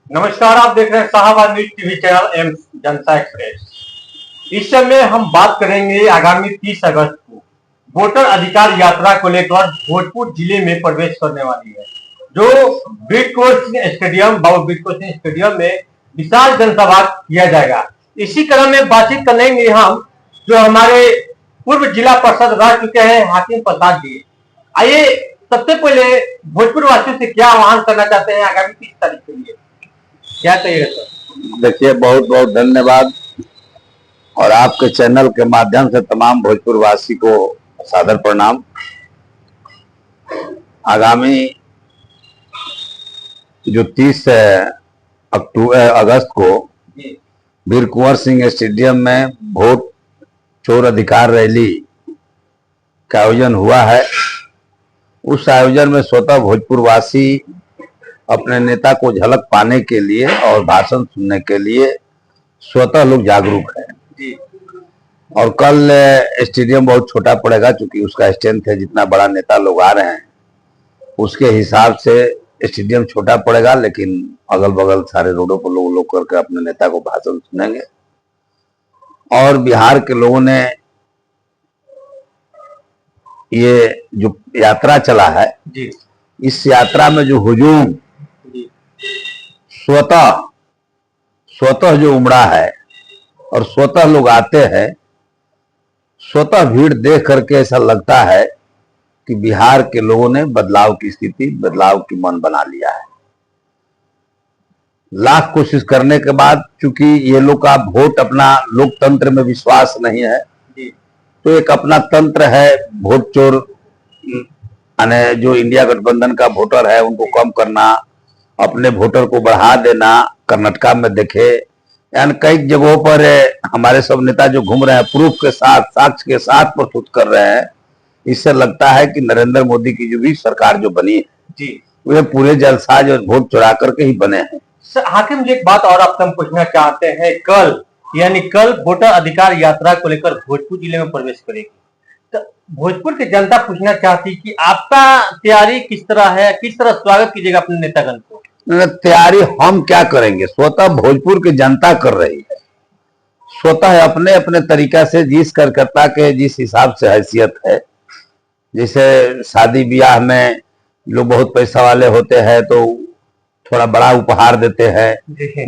नमस्कार, आप देख रहे हैं Shahbad news TV channel M Janta Express. इस समय हम बात करेंगे आगामी 30 अगस्त को वोटर अधिकार यात्रा को लेकर भोजपुर जिले में प्रवेश करने वाली है, जो ब्रिज कोर सिंह स्टेडियम बाबू ब्रिज कोर सिंह स्टेडियम में विशाल जनसभा किया जाएगा। इसी क्रम में बातचीत करेंगे हम जो हमारे पूर्व जिला पार्षद रह चुके हैं हाकिम प्रसाद जी। आइए सबसे पहले भोजपुर वासियों से क्या आह्वान करना चाहते हैं आगामी 30 तारीख के लिए, क्या कहिएगा सर? देखिए, बहुत बहुत धन्यवाद और आपके चैनल के माध्यम से तमाम भोजपुर वासी को सादर प्रणाम। आगामी जो 30 अगस्त को वीर कुंवर सिंह स्टेडियम में वोट चोर अधिकार रैली का आयोजन हुआ है। उस आयोजन में स्वतः भोजपुर वासी अपने नेता को झलक पाने के लिए और भाषण सुनने के लिए स्वतः लोग जागरूक हैं। और कल स्टेडियम बहुत छोटा पड़ेगा, क्योंकि उसका स्ट्रेंथ है, जितना बड़ा नेता लोग आ रहे हैं उसके हिसाब से स्टेडियम छोटा पड़ेगा, लेकिन अगल बगल सारे रोडों पर लोग करके अपने नेता को भाषण सुनेंगे। और बिहार के लोगों ने ये जो यात्रा चला है, इस यात्रा में जो हुजूम स्वतः जो उमड़ा है और स्वतः लोग आते हैं, स्वतः भीड़ देख करके ऐसा लगता है कि बिहार के लोगों ने बदलाव की स्थिति, बदलाव की मन बना लिया है। लाख कोशिश करने के बाद, चूंकि ये लोग का वोट, अपना लोकतंत्र में विश्वास नहीं है, तो एक अपना तंत्र है वोट चोर, यानी जो इंडिया गठबंधन का वोटर है उनको कम करना, अपने वोटर को बढ़ा देना। कर्नाटका में देखे, यानी कई जगहों पर हमारे सब नेता जो घूम रहे हैं, प्रूफ के साथ, साक्ष्य के साथ प्रस्तुत कर रहे हैं। इससे लगता है कि नरेंद्र मोदी की जो भी सरकार जो बनी है वे पूरे जलसाज और वोट चुरा करके ही बने हैं। हाकिम जी, एक बात और आपसे हम पूछना चाहते हैं, कल वोटर अधिकार यात्रा को लेकर भोजपुर जिले में प्रवेश करेगी, तो भोजपुर की जनता पूछना चाहती कि आपका तैयारी किस तरह है, किस तरह स्वागत कीजिएगा अपने नेतागण को? तैयारी हम क्या करेंगे, स्वतः भोजपुर की जनता कर रही है। स्वतः अपने अपने तरीका से जिस कार्यकर्ता के जिस हिसाब से हैसियत है, जैसे शादी ब्याह में लोग बहुत पैसा वाले होते हैं तो थोड़ा बड़ा उपहार देते हैं,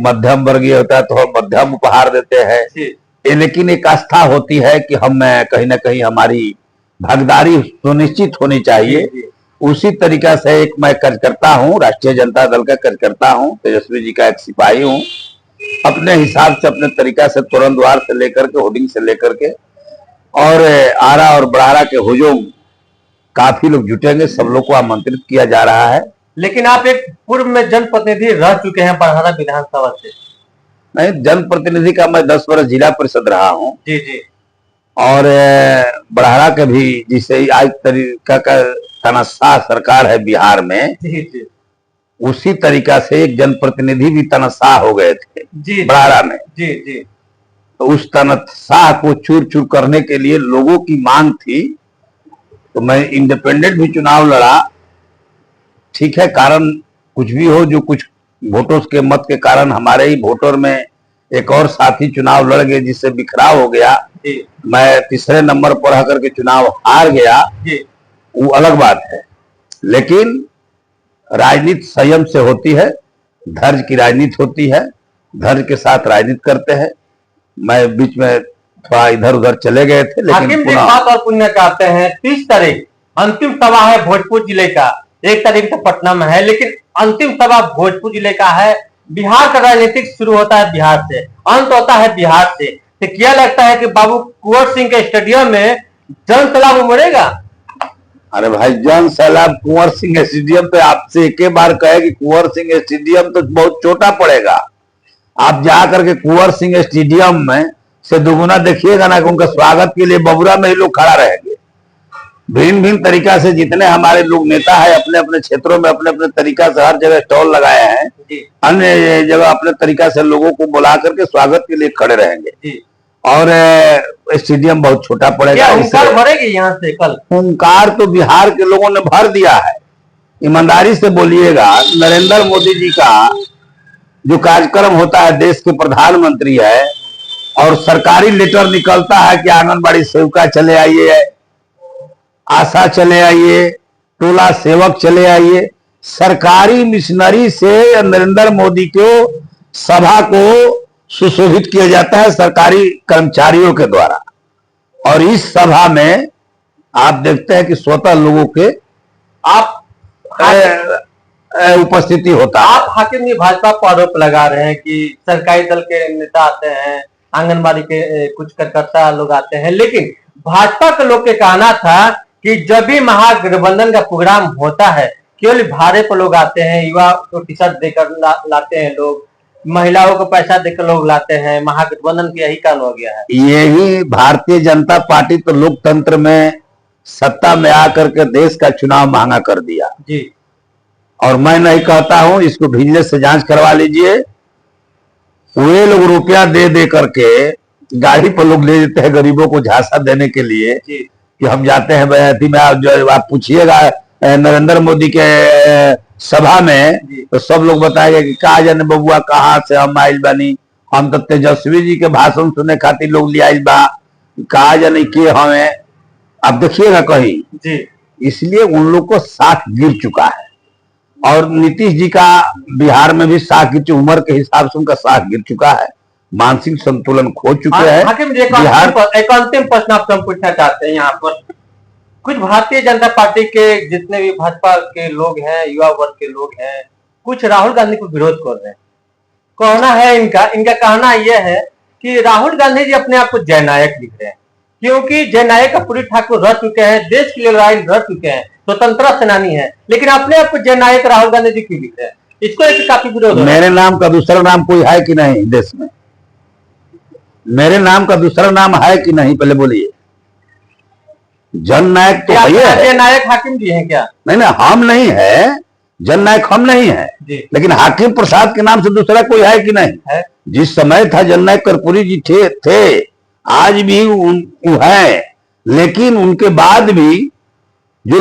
मध्यम वर्गीय होता है तो मध्यम उपहार देते हैं। लेकिन एक आस्था होती है कि हम कहीं ना कहीं हमारी भागीदारी सुनिश्चित होनी चाहिए। उसी तरीका से एक मैं कार्यकर्ता हूँ, राष्ट्रीय जनता दल का कार्यकर्ता हूँ, तेजस्वी जी का एक सिपाही हूँ। अपने हिसाब से, अपने तरीका से, तुरंत द्वार से लेकर के, होर्डिंग से लेकर के और आरा और बड़ारा के हुजूम काफी लोग जुटेंगे। सब लोग को आमंत्रित किया जा रहा है। लेकिन आप एक पूर्व में जनप्रतिनिधि रह चुके हैं बड़हरा विधानसभा से। नहीं, जनप्रतिनिधि का मैं 10 वर्ष जिला परिषद रहा हूँ। जी। और बड़हरा के भी, जिसे आज तरीका का तनाशाह सरकार है बिहार में, जी। उसी तरीका से एक जनप्रतिनिधि भी तनाशाह हो गए थे बड़हरा में। जी। तो उस तनाशाह को चूर चूर करने के लिए लोगों की मांग थी, तो मैं इंडिपेंडेंट भी चुनाव लड़ा। ठीक है, कारण कुछ भी हो, जो कुछ वोटर्स के मत के कारण हमारे ही वोटर में एक और साथी चुनाव लड़ गए, जिससे बिखराव हो गया। मैं तीसरे नंबर पर आकर के चुनाव हार गया, वो अलग बात है। लेकिन राजनीति संयम से होती है, धैर्य की राजनीति होती है, धैर्य के साथ राजनीति करते हैं। मैं बीच में थोड़ा इधर उधर चले गए थे, लेकिन बात और पूछना चाहते हैं, 30 तारीख अंतिम सभा है भोजपुर जिले का। 1 तारीख तो पटना में है, लेकिन अंतिम सभा भोजपुर जिले का है। बिहार का राजनीतिक शुरू होता है बिहार से, अंत होता है बिहार से। तो क्या लगता है कि बाबू कुंवर सिंह के स्टेडियम में जन सैलाब उमड़ेगा? अरे भाई, जन सैलाब कुंवर सिंह स्टेडियम पे, आपसे एक बार कहे कि कुंवर सिंह स्टेडियम तो बहुत छोटा पड़ेगा। आप जाकर के कुंवर सिंह स्टेडियम में से दुगुना देखिएगा ना, कि उनका स्वागत के लिए बबुरा में ही लोग खड़ा रहेंगे। भिन्न भिन्न तरीका से जितने हमारे लोग नेता है, अपने अपने क्षेत्रों में अपने अपने तरीका से हर जगह स्टॉल लगाए हैं, अन्य जगह अपने तरीका से लोगों को बुला करके स्वागत के लिए खड़े रहेंगे। और स्टेडियम बहुत छोटा पड़ेगा। हुंकार भरेगी यहाँ से कल? हुंकार तो बिहार के लोगों ने भर दिया है। ईमानदारी से बोलिएगा, नरेंद्र मोदी जी का जो कार्यक्रम होता है, देश के प्रधानमंत्री है और सरकारी लेटर निकलता है कि आंगनबाड़ी सेविका चले आइए, आशा चले आइए, टोला सेवक चले आइए, सरकारी मिशनरी से नरेंद्र मोदी को सभा को सुशोभित किया जाता है सरकारी कर्मचारियों के द्वारा। और इस सभा में आप देखते हैं कि स्वतः लोगों के आप उपस्थिति होता है। आप हाकिम जी भाजपा पर आरोप लगा रहे हैं कि सरकारी दल के नेता आते हैं, आंगनबाड़ी के कुछ कार्यकर्ता लोग आते हैं, लेकिन भाजपा के लोग के कहना था कि जब भी महागठबंधन का प्रोग्राम होता है केवल भाड़े पर लोग आते हैं, युवा को टी शर्ट देकर लाते हैं लोग, महिलाओं को पैसा देकर लोग लाते हैं, महागठबंधन का यही कारण हो गया है। यही भारतीय जनता पार्टी तो लोकतंत्र में सत्ता में आकर के देश का चुनाव महंगा कर दिया जी। और मैं नहीं कहता हूं, इसको विजिलेंस से जांच करवा लीजिए। वे लोग रुपया दे दे करके गाड़ी पर लोग ले देते हैं गरीबों को झांसा देने के लिए कि हम जाते हैं अथी में। जो आप पूछिएगा नरेंद्र मोदी के सभा में तो सब लोग बताएंगे कि कहा जाने बबुआ कहाँ से हम आइल बानी, हम तो तेजस्वी जी के भाषण सुनने खातिर लोग ले आइल बा, कहा जाने के हमें। अब देखिएगा कहीं जी। इसलिए उन लोग को साथ गिर चुका है और नीतीश जी का बिहार में भी साथ गिर, उम्र के हिसाब से उनका साथ गिर चुका है, मानसिक संतुलन खो चुके हैं। हाकिम जी एक अंतिम प्रश्न आपसे हम पूछना चाहते हैं। यहाँ पर कुछ भारतीय जनता पार्टी के जितने भी भाजपा के लोग हैं, युवा वर्ग के लोग हैं, कुछ राहुल गांधी को विरोध कर रहे हैं। कहना है इनका कहना यह है कि राहुल गांधी जी अपने आप को जननायक लिख रहे हैं, क्योंकि जननायक कपूरी ठाकुर रह चुके हैं, देश के लिए लड़ाई लड़ चुके हैं, स्वतंत्रता सेनानी है, लेकिन अपने आप को जननायक राहुल गांधी जी क्यों लिख रहे हैं? इसको एक काफी विरोध। मेरे नाम का दूसरा नाम कोई है कि नहीं देश में? मेरे नाम का दूसरा नाम है कि नहीं पहले बोलिए। जननायक तो है। जननायक हाकिम जी हैं क्या? नहीं, हम नहीं है, जननायक हम नहीं है, लेकिन हाकिम प्रसाद के नाम से दूसरा कोई है कि नहीं है? जिस समय था जननायक कर्पूरी जी थे, आज भी है, लेकिन उनके बाद भी जो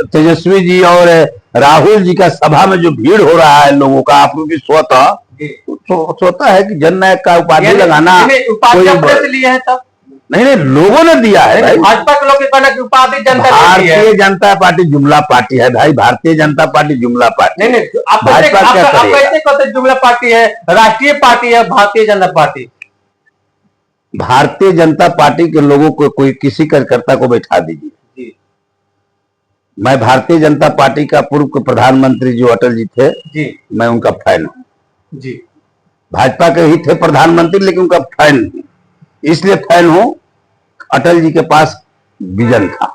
तेजस्वी जी और राहुल जी का सभा में जो भीड़ हो रहा है लोगों का, आप लोग भी सोता है कि जननायक का उपाधि लगाना कोई लिए है तब नहीं, लोगों ने दिया है भाई। भाजपा के लोग उपाधि जनता भारतीय जनता पार्टी जुमला पार्टी है भाई, भारतीय जनता पार्टी जुमला पार्टी नहीं। आप कैसे कहते जुमला पार्टी है? राष्ट्रीय पार्टी है भारतीय जनता पार्टी। भारतीय जनता पार्टी के लोगों को कोई किसी कार्यकर्ता को बैठा दीजिए। मैं भारतीय जनता पार्टी का पूर्व प्रधानमंत्री जो अटल जी थे मैं उनका फैन हूं जी। भाजपा के ही थे प्रधानमंत्री, लेकिन उनका फैन हूं, इसलिए फैन हूं। अटल जी के पास विजन था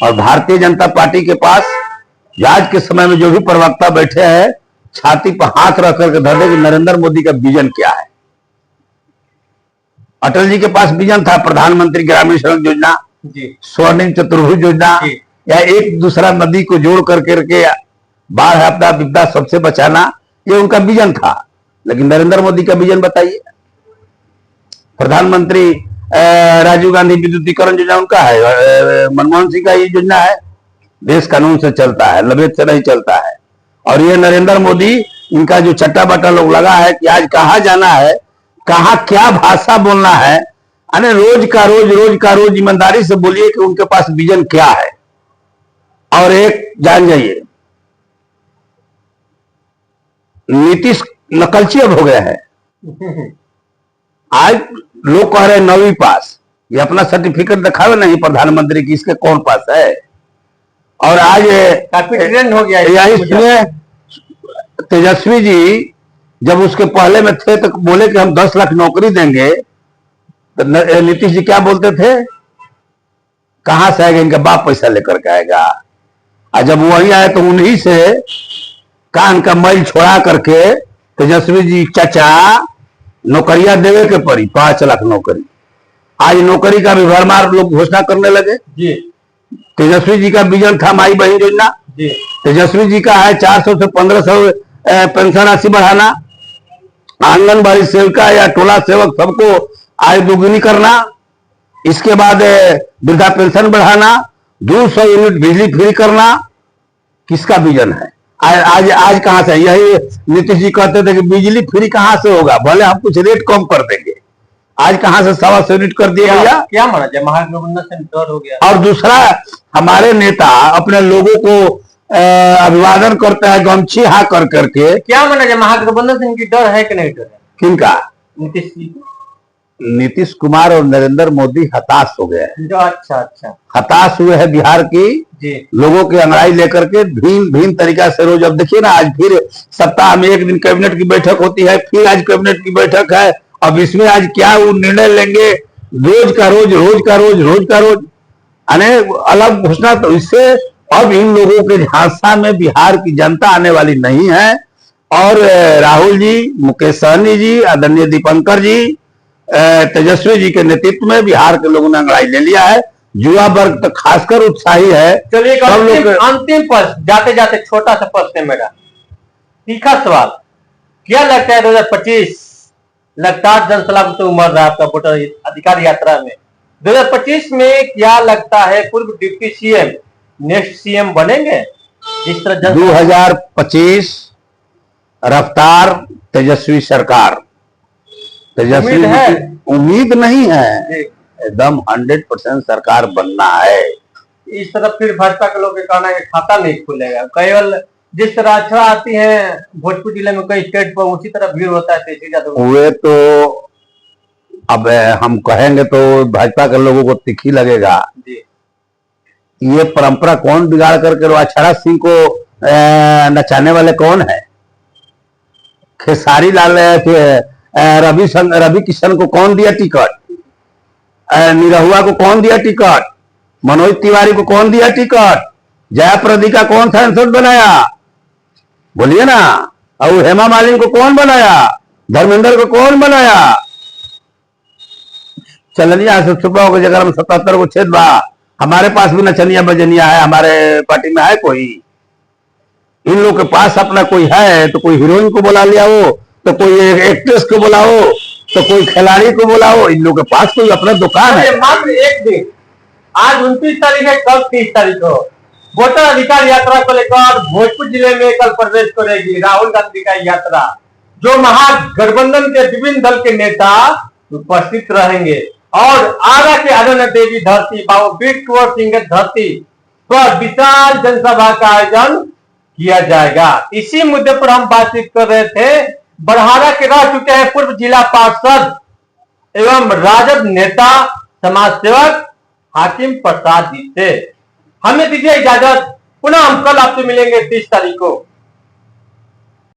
और भारतीय जनता पार्टी के पास आज के समय में जो भी प्रवक्ता बैठे हैं छाती पर हाथ रख करके धर दे कि नरेंद्र मोदी का विजन क्या है। अटल जी के पास विजन था प्रधानमंत्री ग्रामीण सड़क योजना, स्वर्णिम चतुर्भुज योजना, या एक दूसरा नदी को जोड़ करके बाढ़ आपदा विपदा सबसे बचाना, ये उनका विजन था। लेकिन नरेंद्र मोदी का विजन बताइए। प्रधानमंत्री राजीव गांधी विद्युतीकरण योजना उनका है, मनमोहन सिंह का ये योजना है, देश कानून से चलता है, लबेद से नहीं चलता है। और ये नरेंद्र मोदी, इनका जो चट्टा बट्टा लोग लगा है कि आज कहाँ जाना है, कहाँ क्या भाषा बोलना है, अरे रोज का रोज ईमानदारी से बोलिए कि उनके पास विजन क्या है। और एक जान जाइए, नीतीश नकलची अब हो गया है। आज लोग कह रहे हैं 9वीं पास, ये अपना सर्टिफिकेट दिखावे नहीं प्रधानमंत्री की, इसके कौन पास है। और आज ट्रेंड हो गया इसमें तेजस्वी जी जब उसके पहले में थे तो बोले कि हम 10 लाख नौकरी देंगे, तो नीतीश जी क्या बोलते थे, कहां से आएगा, इनका बाप पैसा लेकर के आएगा। और जब वही आए तो उन्हीं से कान का मैल छोड़ा करके तेजस्वी जी चाचा नौकरियां देवे के पड़ी, 5 लाख नौकरी। आज नौकरी का भी भरमार लोग घोषणा करने लगे जी। तेजस्वी जी का विजन था माई बहन योजना, तेजस्वी जी का है 400 से 1500 पेंशन राशि बढ़ाना, आंगनबाड़ी सेविका या टोला सेवक सबको आय दोगुनी करना, इसके बाद वृद्धा पेंशन बढ़ाना, 200 यूनिट बिजली फ्री करना। किसका विजन है? आज आज कहाँ से? यही नीतीश जी कहते थे कि बिजली फ्री कहाँ से होगा, भले हम कुछ रेट कम कर देंगे। आज कहाँ से 125 यूनिट कर दिए भैया? क्या माना जाए, महागठबंधन से डर हो गया। और दूसरा, हमारे नेता अपने लोगों को अभिवादन करते हैं गमछी हा कर करके। क्या माना जाए, महागठबंधन से इनकी डर है कि नहीं डर है? किनका? नीतीश जी। नीतीश कुमार और नरेंद्र मोदी हताश हो गए हैं। जो अच्छा हताश हुए हैं बिहार की जी लोगों की अंगड़ाई लेकर के। भिन्न तरीका से रोज, अब देखिए ना, आज फिर सप्ताह में एक दिन कैबिनेट की बैठक होती है, फिर आज कैबिनेट की बैठक है। अब इसमें आज क्या वो निर्णय लेंगे, रोज का रोज अने अलग घोषणा। तो इससे अब इन लोगों के झांसा में बिहार की जनता आने वाली नहीं है। और राहुल जी, मुकेश सहनी जी, आदरणीय दीपंकर जी, तेजस्वी जी के नेतृत्व में बिहार के लोगों ने अंगड़ाई ले लिया है। युवा वर्ग तो खासकर उत्साही है। चलिए एक सब लोग अंतिम प्रश्न, जाते जाते छोटा सा प्रश्न है मेरा, तीखा सवाल। क्या लगता है 2025 लगातार जनसलाह तो उमड़ रहा है आपका वोटर अधिकार यात्रा में, 2025 में क्या लगता है पूर्व डिप्टी सीएम नेक्स्ट सीएम बनेंगे? जिस तरह 2025 रफ्तार तेजस्वी सरकार, तेजस्वी उम्मीद है? उम्मीद नहीं है, एकदम 100% सरकार बनना है। इस तरह फिर भाजपा के लोग के कहना है कि खाता नहीं खुलेगा। केवल जिस तरह अक्षरा आती है भोजपुर जिले में कई स्टेट पर, उसी तरह भीड़ होता है तेजी ज्यादा। वे तो अब हम कहेंगे तो भाजपा के लोगों को तिखी लगेगा जी। ये परंपरा कौन बिगाड़ करके अक्षरा सिंह को नचाने वाले कौन है? खेसारी लाल रवि किशन को कौन दिया टिकट? निरहुआ को कौन दिया टिकट? मनोज तिवारी को कौन दिया टिकट? जयाप्रदा का कौन सांसद बनाया? बोलिए ना। और हेमा मालिनी को कौन बनाया? धर्मेंद्र को कौन बनाया? चलनिया से सुबह की जगह में 77 को छेद बा। हमारे पास भी नचनिया बजनिया है, हमारे पार्टी में है कोई? इन लोग के पास अपना कोई है तो कोई हीरोइन को बुला लिया हो, तो कोई एक्ट्रेस को बुलाओ, तो कोई खिलाड़ी को बुलाओ। इन लोगों के पास कोई अपना दुकान है? मात्र एक दिन, आज 29 तारीख है, कल 30 तारीख को वोटर अधिकार यात्रा को लेकर भोजपुर जिले में कल प्रवेश करेगी राहुल गांधी का यात्रा। जो महागठबंधन के विभिन्न दल के नेता उपस्थित रहेंगे और आरा के अनन्य देवी धरती बाबू बीर कुंवर सिंह की धरती पर विशाल जनसभा का आयोजन किया जाएगा। इसी मुद्दे पर हम बातचीत कर रहे थे। बरहारा के रह चुके हैं पूर्व जिला पार्षद एवं राजद नेता समाज सेवक हाकिम प्रसाद जी से। हमें दीजिए इजाजत, पुनः हम कल आपसे मिलेंगे 30 तारीख को।